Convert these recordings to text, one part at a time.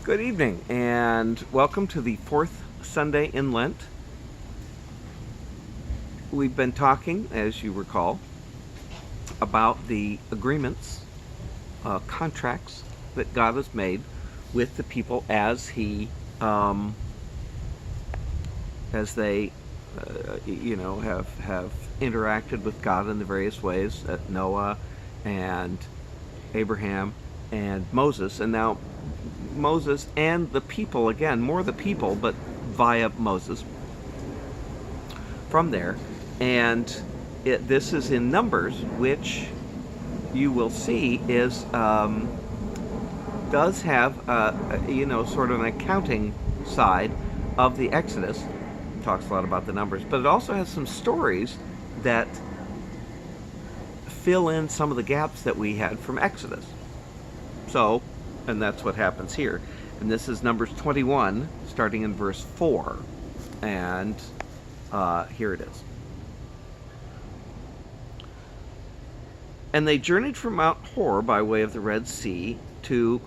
Good evening, and welcome to the fourth Sunday in Lent. We've been talking, as you recall, about the agreements, contracts that God has made with the people as they, have interacted with God in the various ways. Noah and Abraham and Moses, and now Moses and the people, again, more the people, but via Moses from there. And this is in Numbers, which you will see is does have sort of an accounting side of the Exodus. It talks a lot about the numbers, but it also has some stories that fill in some of the gaps that we had from Exodus. So, and that's what happens here. And this is Numbers 21, starting in verse 4. And here it is. And they journeyed from Mount Hor by way of the Red Sea to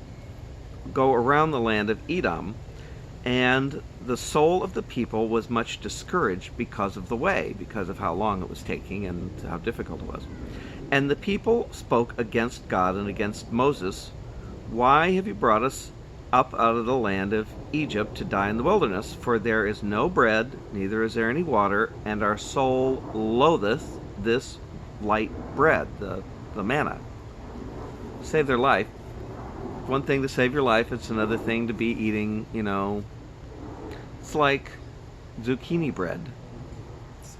go around the land of Edom, and the soul of the people was much discouraged because of the way, because of how long it was taking and how difficult it was. And the people spoke against God and against Moses. Why have you brought us up out of the land of Egypt to die in the wilderness? For there is no bread, neither is there any water, and our soul loatheth this light bread, the manna. Save their life. One thing to save your life, it's another thing to be eating, it's like zucchini bread.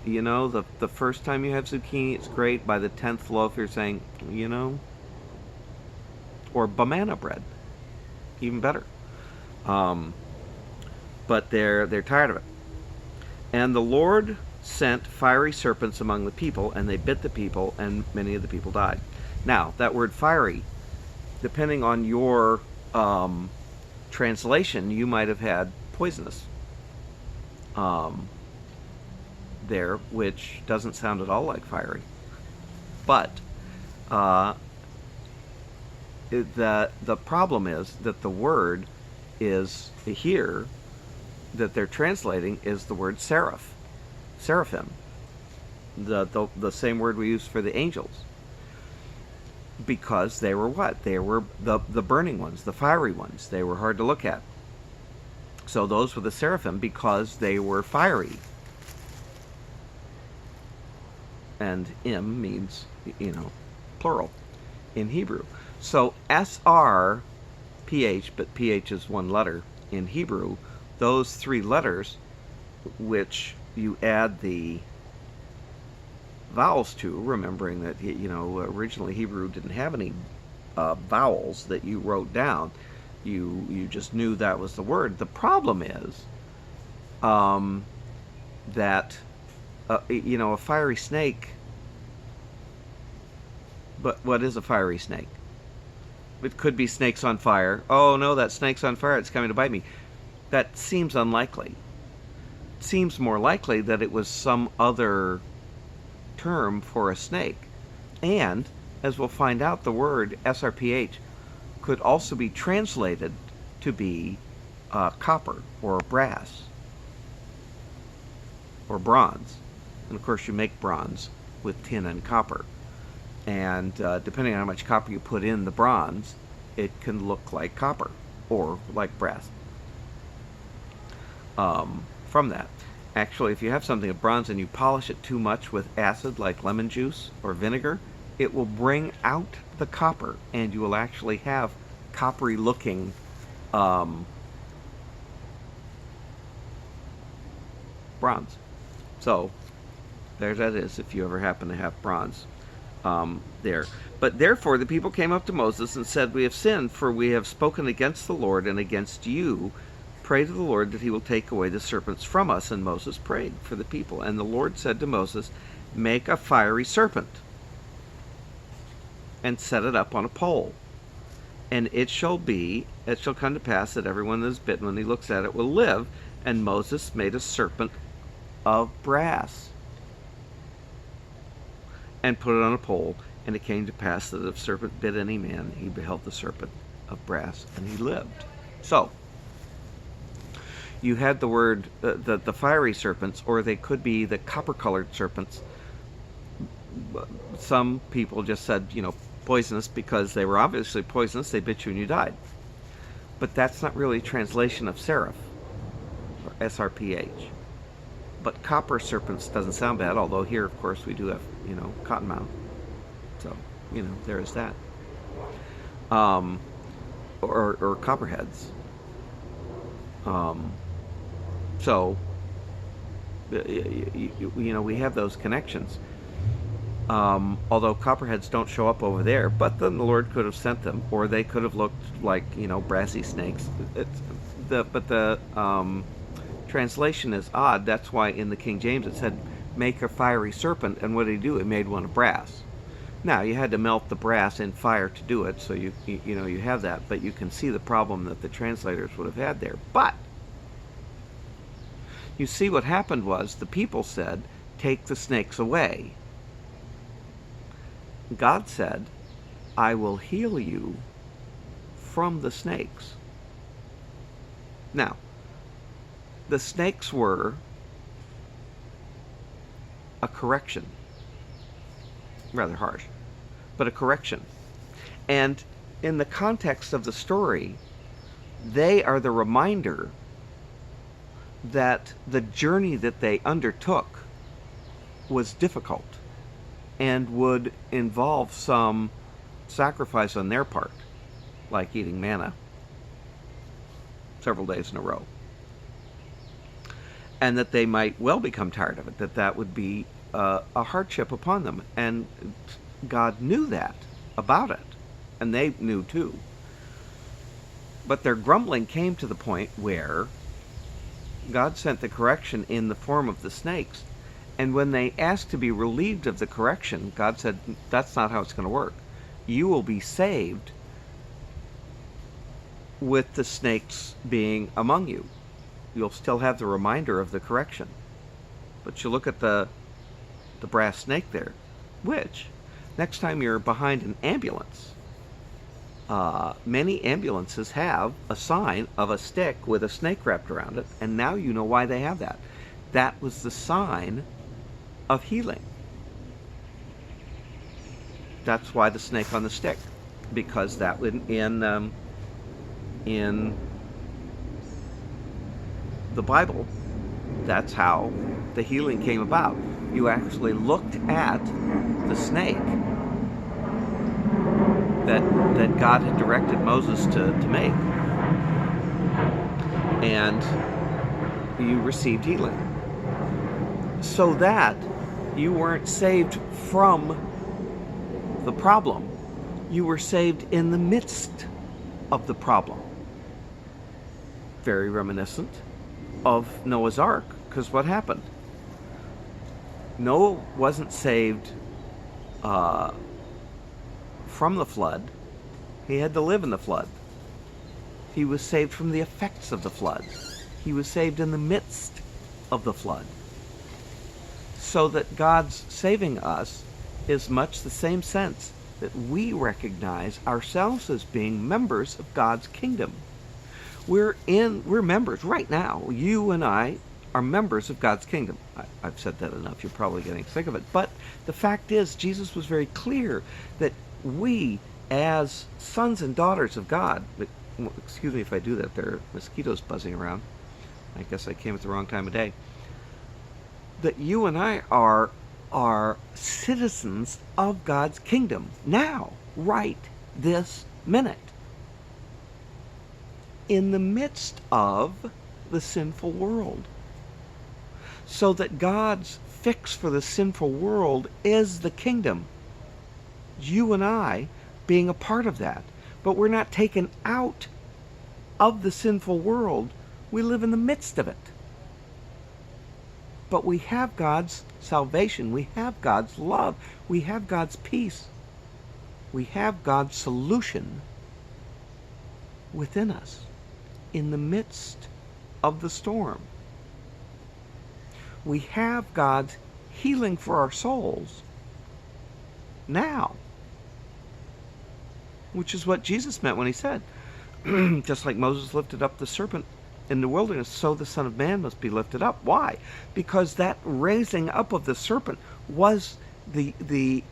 The first time you have zucchini, it's great. By the 10th loaf, you're saying, or banana bread, even better. But they're tired of it. And the Lord sent fiery serpents among the people, and they bit the people, and many of the people died. Now, that word fiery, depending on your translation, you might have had poisonous there, which doesn't sound at all like fiery. But the problem is that the word is here that they're translating is the word seraphim, the same word we use for the angels, because they were what? They were the burning ones, the fiery ones. They were hard to look at. So those were the seraphim because they were fiery. And im means, plural in Hebrew. So S-R-P-H, but P-H is one letter in Hebrew, those three letters, which you add the vowels to, remembering that, originally Hebrew didn't have any vowels that you wrote down. You just knew that was the word. The problem is that, a fiery snake, but what is a fiery snake? It could be snakes on fire. Oh no, that snake's on fire, it's coming to bite me. That seems unlikely. It seems more likely that it was some other term for a snake. And, as we'll find out, the word SRPH could also be translated to be copper or brass or bronze. And of course you make bronze with tin and copper. And depending on how much copper you put in the bronze, it can look like copper or like brass. From that, actually, if you have something of bronze and you polish it too much with acid like lemon juice or vinegar, it will bring out the copper, and you will actually have coppery looking bronze. So there that is, if you ever happen to have bronze there. But therefore the people came up to Moses and said, we have sinned, for we have spoken against the Lord and against you. Pray to the Lord that he will take away the serpents from us. And Moses prayed for the people. And the Lord said to Moses, make a fiery serpent and set it up on a pole. And it shall come to pass that everyone that is bitten, when he looks at it, will live. And Moses made a serpent of brass and put it on a pole. And it came to pass that if serpent bit any man, he beheld the serpent of brass, and he lived. So, You had the word, the fiery serpents, or they could be the copper-colored serpents. Some people just said, poisonous because they were obviously poisonous. They bit you and you died. But that's not really a translation of seraph, or SRPH. But copper serpents doesn't sound bad, although here, of course, we do have, cottonmouth. So, there is that. Or copperheads. So, we have those connections. Although copperheads don't show up over there, but then the Lord could have sent them, or they could have looked like, brassy snakes. But the translation is odd. That's why in the King James it said, make a fiery serpent, and what did he do? It made one of brass. Now, you had to melt the brass in fire to do it, so you have that, but you can see the problem that the translators would have had there. But you see, what happened was the people said, take the snakes away. God said, I will heal you from the snakes. Now, the snakes were a correction. Rather harsh, but a correction. And in the context of the story, they are the reminder that the journey that they undertook was difficult and would involve some sacrifice on their part, like eating manna several days in a row. And that they might well become tired of it, that would be a hardship upon them. And God knew that about it, and they knew too. But their grumbling came to the point where God sent the correction in the form of the snakes. And when they asked to be relieved of the correction, God said, that's not how it's going to work. You will be saved with the snakes being among you. You'll still have the reminder of the correction. But you look at the brass snake there, which, next time you're behind an ambulance, many ambulances have a sign of a stick with a snake wrapped around it, and now you know why they have that. That was the sign of healing. That's why the snake on the stick, because that in the Bible, that's how the healing came about. You actually looked at the snake that God had directed Moses to make, and you received healing. So that you weren't saved from the problem, you were saved in the midst of the problem. Very reminiscent of Noah's Ark, because what happened? Noah wasn't saved from the flood. He had to live in the flood. He was saved from the effects of the flood. He was saved in the midst of the flood. So that God's saving us is much the same sense that we recognize ourselves as being members of God's kingdom. We're members right now. You and I are members of God's kingdom. I've said that enough. You're probably getting sick of it. But the fact is, Jesus was very clear that we, as sons and daughters of God, excuse me if I do that, there are mosquitoes buzzing around. I guess I came at the wrong time of day. That you and I are citizens of God's kingdom now, right this minute, in the midst of the sinful world. So that God's fix for the sinful world is the kingdom. You and I being a part of that. But we're not taken out of the sinful world. We live in the midst of it. But we have God's salvation. We have God's love. We have God's peace. We have God's solution within us in the midst of the storm. We have God's healing for our souls now, which is what Jesus meant when he said, just like Moses lifted up the serpent in the wilderness, so the Son of Man must be lifted up. Why? Because that raising up of the serpent was the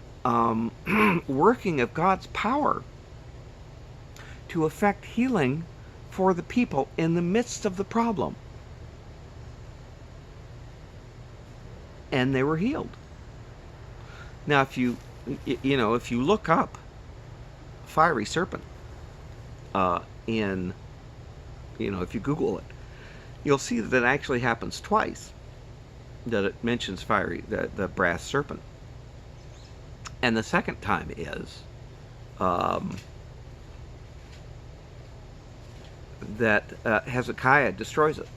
working of God's power to effect healing for the people in the midst of the problem. And they were healed. Now, if you look up fiery serpent if you Google it, you'll see that it actually happens twice. That it mentions the brass serpent, and the second time is that Hezekiah destroys it,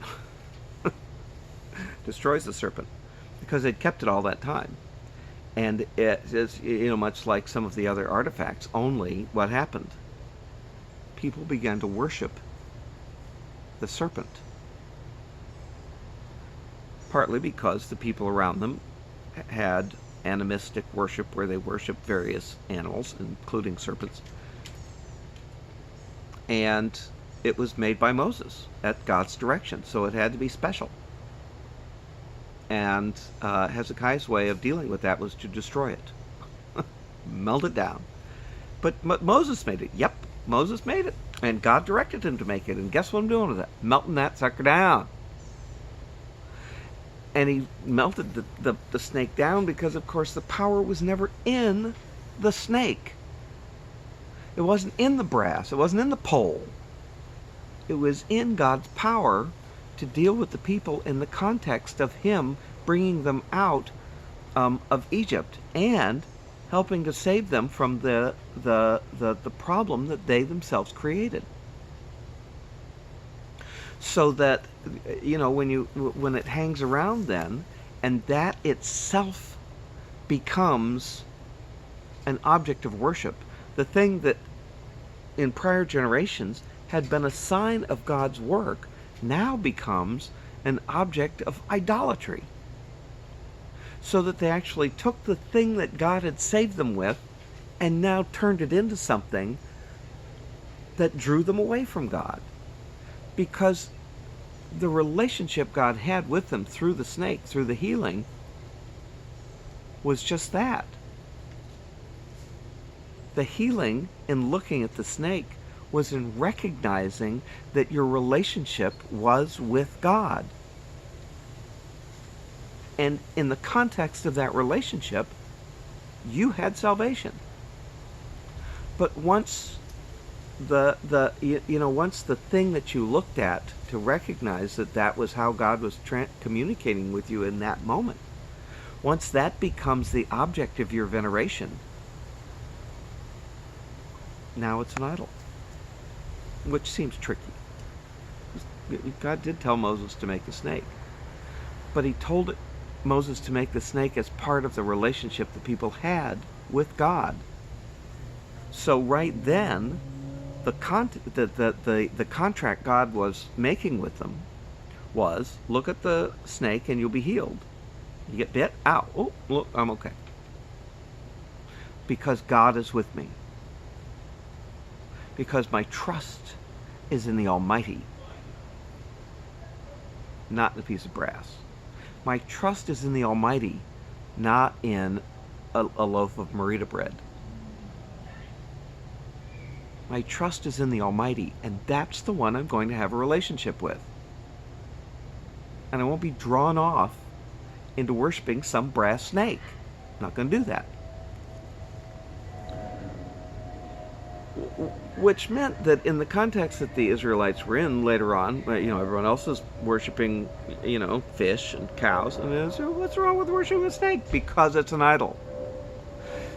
destroys the serpent, because they'd kept it all that time. And it is, much like some of the other artifacts, only what happened? People began to worship the serpent. Partly because the people around them had animistic worship where they worshiped various animals, including serpents. And it was made by Moses at God's direction, so it had to be special. And Hezekiah's way of dealing with that was to destroy it, melt it down. But Moses made it. Yep, Moses made it. And God directed him to make it. And guess what I'm doing with it? Melting that sucker down. And he melted the snake down because, of course, the power was never in the snake. It wasn't in the brass. It wasn't in the pole. It was in God's power to deal with the people in the context of him bringing them out of Egypt and helping to save them from the problem that they themselves created. So that, when it hangs around then, and that itself becomes an object of worship, the thing that in prior generations had been a sign of God's work now becomes an object of idolatry. So that they actually took the thing that God had saved them with and now turned it into something that drew them away from God. Because the relationship God had with them through the snake, through the healing, was just that. The healing in looking at the snake was in recognizing that your relationship was with God. And in the context of that relationship, you had salvation. But once once the thing that you looked at to recognize that was how God was communicating with you in that moment, once that becomes the object of your veneration, now it's an idol, which seems tricky. God did tell Moses to make the snake, but he told Moses to make the snake as part of the relationship the people had with God. So right then, the contract God was making with them was, look at the snake and you'll be healed. You get bit? Ow. Oh, look, I'm okay. Because God is with me. Because my trust is in the Almighty, not in a piece of brass. My trust is in the Almighty, not in a loaf of Merita bread. My trust is in the Almighty, and that's the one I'm going to have a relationship with. And I won't be drawn off into worshiping some brass snake. I'm not going to do that. Which meant that in the context that the Israelites were in later on, everyone else is worshiping, fish and cows. And so what's wrong with worshiping a snake? Because it's an idol.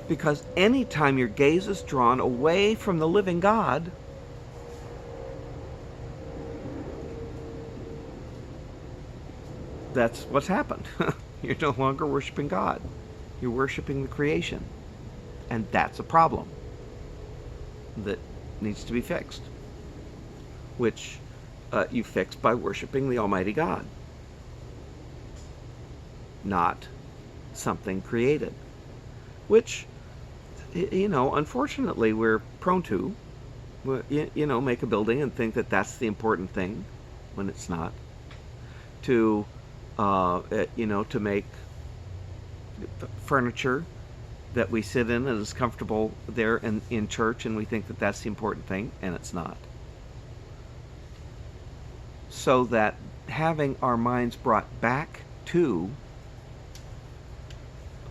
Because anytime your gaze is drawn away from the living God, that's what's happened. You're no longer worshiping God. You're worshiping the creation. And that's a problem that needs to be fixed, which you fix by worshiping the Almighty God, not something created, which, unfortunately we're prone to, make a building and think that that's the important thing, when it's not, to to make furniture that we sit in and is comfortable there in church, and we think that that's the important thing, and it's not. So that having our minds brought back to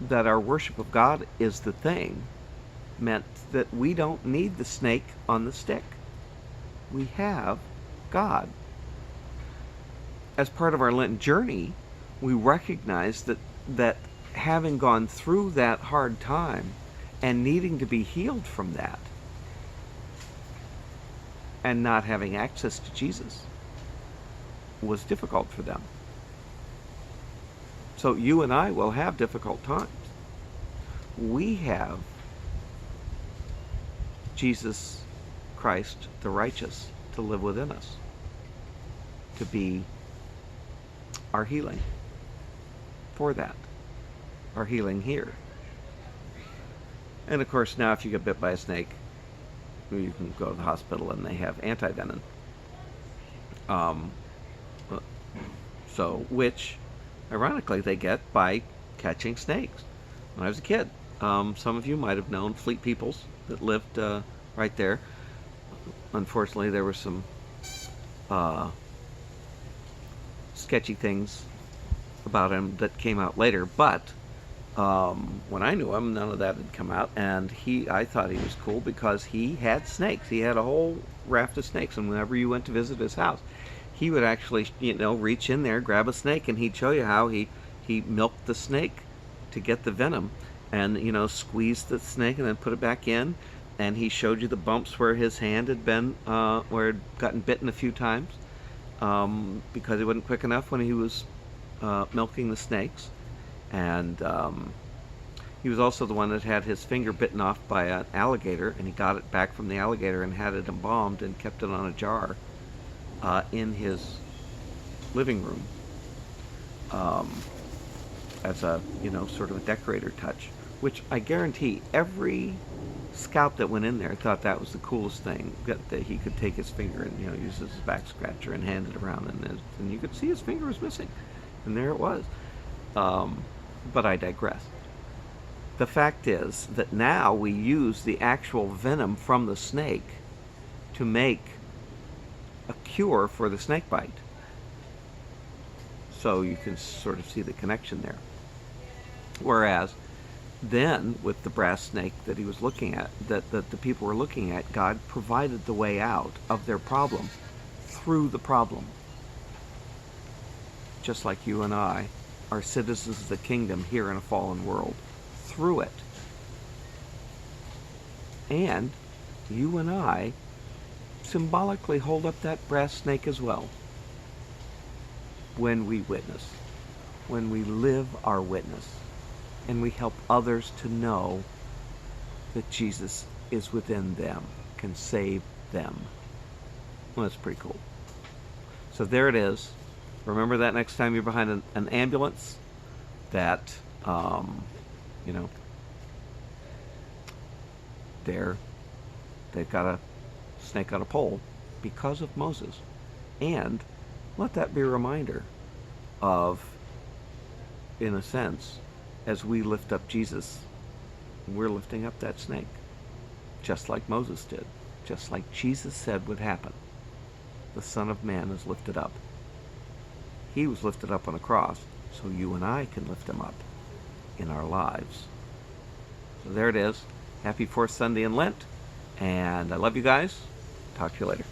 that our worship of God is the thing meant that we don't need the snake on the stick. We have God. As part of our Lenten journey, we recognize that having gone through that hard time and needing to be healed from that and not having access to Jesus was difficult for them. So you and I will have difficult times. We have Jesus Christ, the righteous, to live within us, to be our healing for that, our healing here. And of course, now if you get bit by a snake, you can go to the hospital and they have anti-venom. Which, ironically, they get by catching snakes. When I was a kid, some of you might have known Fleet Peoples that lived right there. Unfortunately, there were some sketchy things about him that came out later, but when I knew him, none of that had come out, and I thought he was cool because he had snakes. He had a whole raft of snakes, and whenever you went to visit his house, he would actually, reach in there, grab a snake, and he'd show you how he milked the snake to get the venom, and squeezed the snake and then put it back in, and he showed you the bumps where his hand had been, where it had gotten bitten a few times, because he wasn't quick enough when he was milking the snakes. And he was also the one that had his finger bitten off by an alligator, and he got it back from the alligator and had it embalmed and kept it on a jar in his living room as a sort of a decorator touch, which I guarantee every scout that went in there thought that was the coolest thing, that he could take his finger and use it as a back scratcher and hand it around, and you could see his finger was missing, and there it was. But I digress. The fact is that now we use the actual venom from the snake to make a cure for the snake bite. So you can sort of see the connection there. Whereas then with the brass snake that he was looking at, that the people were looking at, God provided the way out of their problem through the problem. Just like you and I are citizens of the kingdom here in a fallen world, through it. And you and I symbolically hold up that brass snake as well when we witness, when we live our witness, and we help others to know that Jesus is within them, can save them. Well, that's pretty cool. So there it is. Remember that next time you're behind an ambulance, that, they've got a snake on a pole because of Moses. And let that be a reminder of, in a sense, as we lift up Jesus, we're lifting up that snake, just like Moses did, just like Jesus said would happen. The Son of Man is lifted up. He was lifted up on a cross, so you and I can lift him up in our lives. So there it is. Happy fourth Sunday in Lent, and I love you guys. Talk to you later.